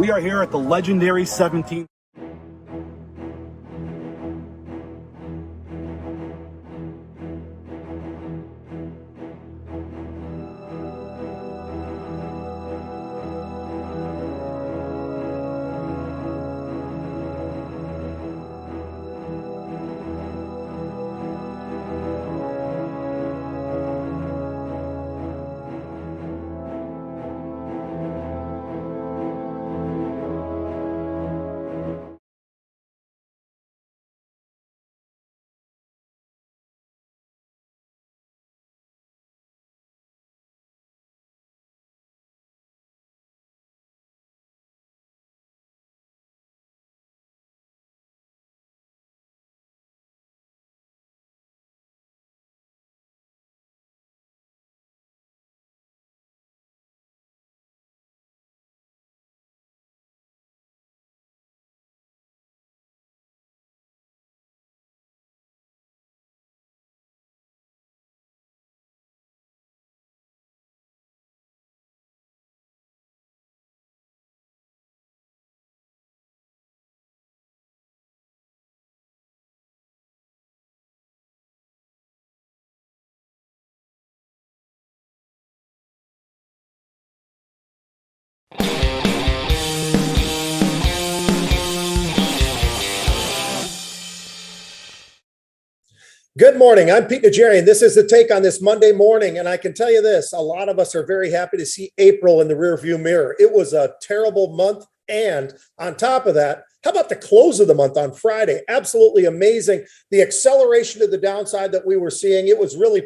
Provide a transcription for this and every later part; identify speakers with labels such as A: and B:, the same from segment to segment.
A: We are here at the legendary 17th.
B: Good morning. I'm Pete Najarian. This is the take on this Monday morning. And I can tell you this, a lot of us are very happy to see April in the rearview mirror. It was a terrible month. And on top of that, how about the close of the month on Friday? Absolutely amazing. The acceleration to the downside that we were seeing, it was really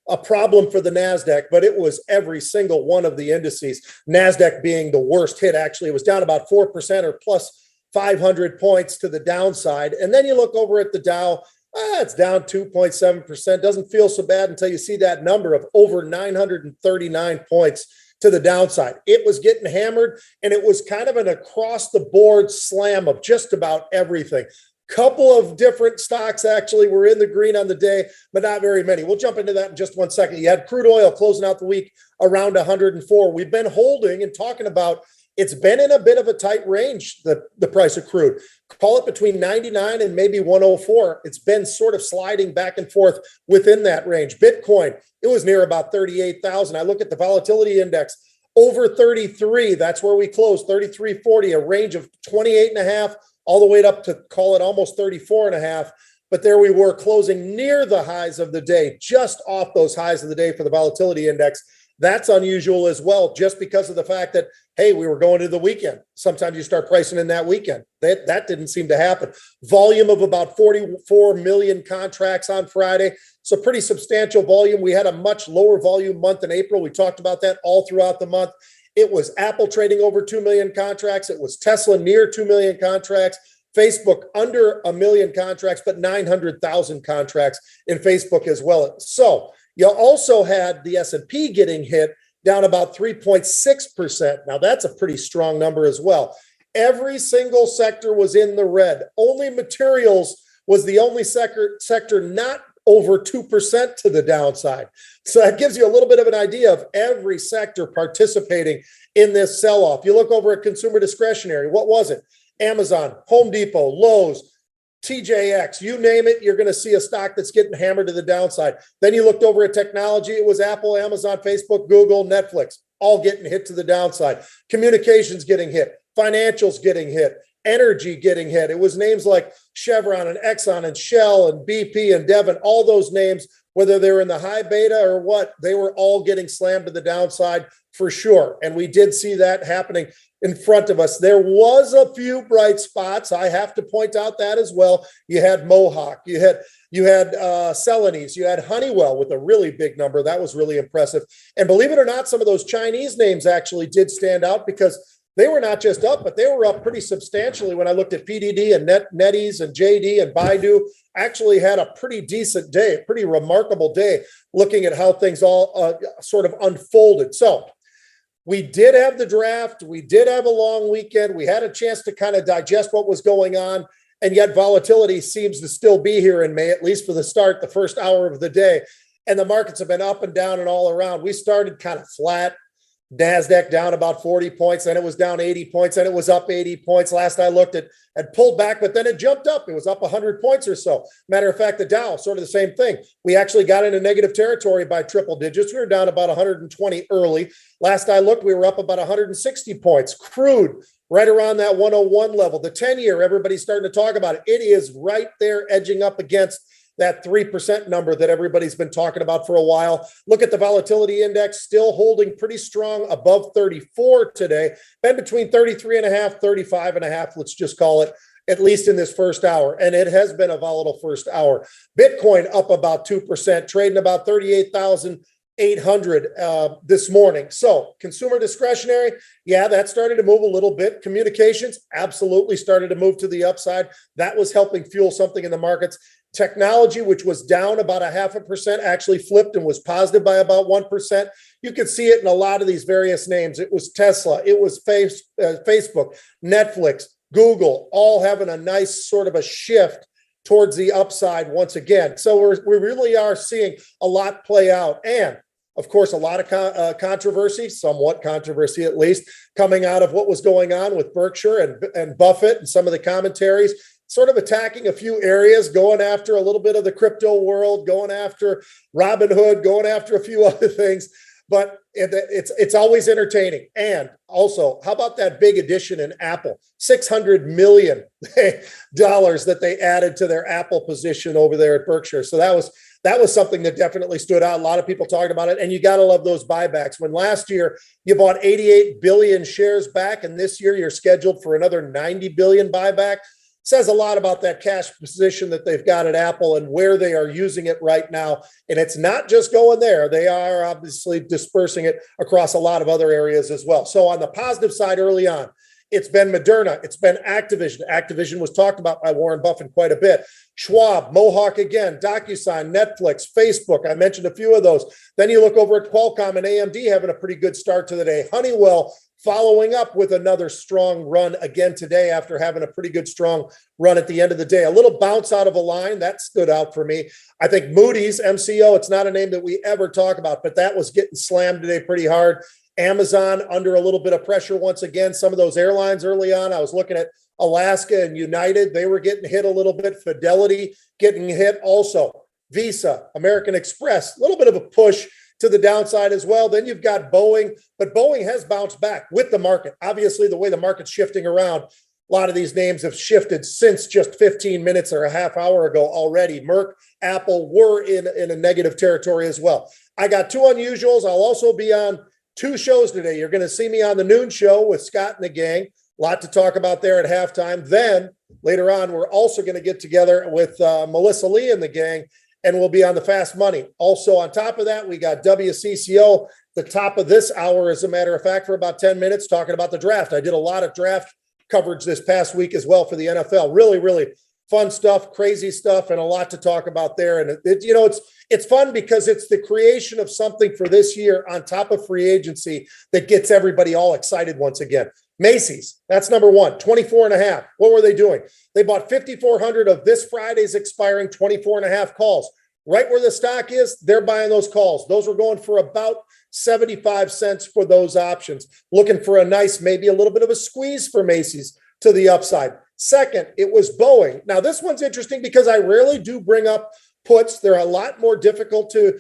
B: a problem for the NASDAQ, but it was every single one of the indices. NASDAQ being the worst hit, actually. It was down about 4% or plus 500 points to the downside. And then you look over at the Dow, it's down 2.7%. Doesn't feel so bad until you see that number of over 939 points to the downside. It was getting hammered, and it was kind of an across-the-board slam of just about everything. Couple of different stocks actually were in the green on the day, but not very many. We'll jump into that in just 1 second. You had crude oil closing out the week around 104. We've been holding and talking about it's been in a bit of a tight range, the price of crude. Call it between 99 and maybe 104. It's been sort of sliding back and forth within that range. Bitcoin, it was near about 38,000. I look at the volatility index, over 33. That's where we closed, 33.40, a range of 28.5 all the way up to call it almost 34.5. But there we were closing near the highs of the day, just off those highs of the day for the volatility index. That's unusual as well, just because of the fact that, hey, we were going to the weekend. Sometimes you start pricing in that weekend. That didn't seem to happen. Volume of about 44 million contracts on Friday. So pretty substantial volume. We had a much lower volume month in April. We talked about that all throughout the month. It was Apple trading over 2 million contracts. It was Tesla near 2 million contracts. Facebook under 1 million contracts, but 900,000 contracts in Facebook as well. So you also had the S&P getting hit down about 3.6%. Now, that's a pretty strong number as well. Every single sector was in the red. Only materials was the only sector not over 2% to the downside. So that gives you a little bit of an idea of every sector participating in this sell-off. You look over at consumer discretionary. What was it? Amazon, Home Depot, Lowe's, TJX, you name it, you're going to see a stock that's getting hammered to the downside. Then you looked over at technology. It was Apple, Amazon, Facebook, Google, Netflix, all getting hit to the downside. Communications getting hit. Financials getting hit. Energy getting hit. It was names like Chevron and Exxon and Shell and BP and Devon, all those names, whether they were in the high beta or what, they were all getting slammed to the downside for sure. And we did see that happening in front of us. There was a few bright spots. I have to point out that as well. You had Mohawk, you had Celanese, you had Honeywell with a really big number. That was really impressive. And believe it or not, some of those Chinese names actually did stand out because they were not just up, but they were up pretty substantially. When I looked at PDD and NetEase and JD and Baidu, actually had a pretty decent day, a pretty remarkable day, looking at how things all sort of unfolded. So we did have the draft. We did have a long weekend. We had a chance to kind of digest what was going on. And yet volatility seems to still be here in May, at least for the start, the first hour of the day. And the markets have been up and down and all around. We started kind of flat, NASDAQ down about 40 points, then it was down 80 points, then it was up 80 points. Last I looked, it had pulled back, but then it jumped up. It was up 100 points or so. Matter of fact, the Dow, sort of the same thing. We actually got into negative territory by triple digits. We were down about 120 early. Last I looked, we were up about 160 points. Crude, right around that 101 level. The 10-year, everybody's starting to talk about it. It is right there edging up against that 3% number that everybody's been talking about for a while. Look at the volatility index, still holding pretty strong above 34 today. Been between 33.5, 35.5, let's just call it, at least in this first hour. And it has been a volatile first hour. Bitcoin up about 2%, trading about 38,800 this morning. So consumer discretionary, yeah, that started to move a little bit. Communications absolutely started to move to the upside. That was helping fuel something in the markets. Technology, which was down about 0.5%, actually flipped and was positive by about 1%. You could see it in a lot of these various names. It was Tesla, it was Facebook, Netflix, Google, all having a nice sort of a shift towards the upside once again. So we really are seeing a lot play out. And of course, a lot of controversy, somewhat controversy at least, coming out of what was going on with Berkshire and Buffett and some of the commentaries, sort of attacking a few areas, going after a little bit of the crypto world, going after Robinhood, going after a few other things. But it's always entertaining. And also, how about that big addition in Apple? $600 million that they added to their Apple position over there at Berkshire. So that was something that definitely stood out. A lot of people talking about it. And you got to love those buybacks. When last year you bought 88 billion shares back, and this year you're scheduled for another 90 billion buyback, says a lot about that cash position that they've got at Apple and where they are using it right now. And it's not just going there. They are obviously dispersing it across a lot of other areas as well. So on the positive side early on, it's been Moderna. It's been Activision. Activision was talked about by Warren Buffett quite a bit. Schwab, Mohawk again, DocuSign, Netflix, Facebook. I mentioned a few of those. Then you look over at Qualcomm and AMD having a pretty good start to the day. Honeywell following up with another strong run again today after having a pretty good strong run at the end of the day. A little bounce out of a line, that stood out for me. I think Moody's, MCO, it's not a name that we ever talk about, but that was getting slammed today pretty hard. Amazon under a little bit of pressure once again. Some of those airlines early on, I was looking at Alaska and United, they were getting hit a little bit. Fidelity getting hit also. Visa, American Express, a little bit of a push to the downside as well. Then you've got Boeing, but Boeing has bounced back with the market. Obviously, the way the market's shifting around, a lot of these names have shifted since just 15 minutes or a half hour ago already. Merck, Apple were in a negative territory as well. I got two unusuals. I'll also be on two shows today. You're going to see me on the noon show with Scott and the gang. A lot to talk about there at halftime. Then later on, we're also going to get together with Melissa Lee and the gang, and we'll be on the Fast Money. Also on top of that, we got WCCO, the top of this hour, as a matter of fact, for about 10 minutes talking about the draft. I did a lot of draft coverage this past week as well for the NFL. Really, really fun stuff, crazy stuff, and a lot to talk about there. And it's fun because it's the creation of something for this year on top of free agency that gets everybody all excited once again. Macy's, that's number one, 24.5. What were they doing? They bought 5,400 of this Friday's expiring 24.5 calls. Right where the stock is, they're buying those calls. Those were going for about 75 cents for those options. Looking for a nice, maybe a little bit of a squeeze for Macy's to the upside. Second, it was Boeing. Now, this one's interesting because I rarely do bring up puts. They're a lot more difficult to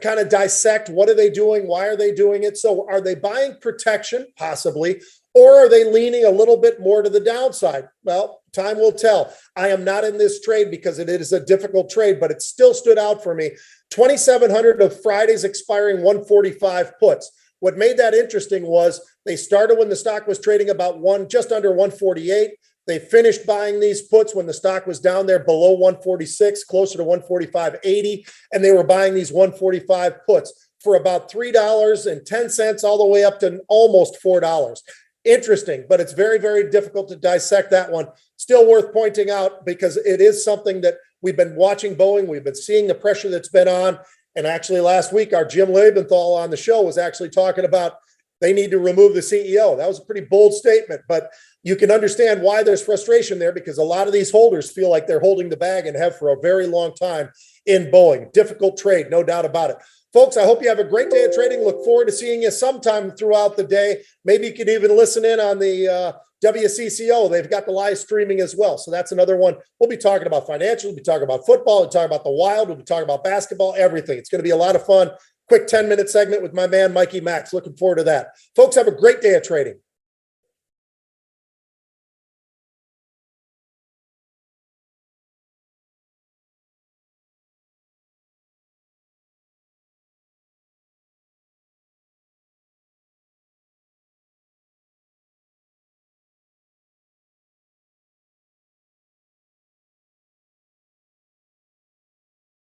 B: kind of dissect. What are they doing? Why are they doing it? So are they buying protection? Possibly. Or are they leaning a little bit more to the downside? Well, time will tell. I am not in this trade because it is a difficult trade, but it still stood out for me. 2,700 of Friday's expiring 145 puts. What made that interesting was they started when the stock was trading about just under 148. They finished buying these puts when the stock was down there below 146, closer to 145.80, and they were buying these 145 puts for about $3.10 all the way up to almost $4. Interesting, but it's very, very difficult to dissect that one. Still worth pointing out because it is something that we've been watching Boeing. We've been seeing the pressure that's been on. And actually last week, our Jim Lebenthal on the show was actually talking about they need to remove the CEO. That was a pretty bold statement, but you can understand why there's frustration there because a lot of these holders feel like they're holding the bag and have for a very long time in Boeing. Difficult trade, no doubt about it. Folks, I hope you have a great day of trading. Look forward to seeing you sometime throughout the day. Maybe you can even listen in on the WCCO. They've got the live streaming as well. So that's another one. We'll be talking about financials. We'll be talking about football. We'll be talking about the Wild. We'll be talking about basketball, everything. It's going to be a lot of fun. Quick 10-minute segment with my man, Mikey Max. Looking forward to that. Folks, have a great day of trading.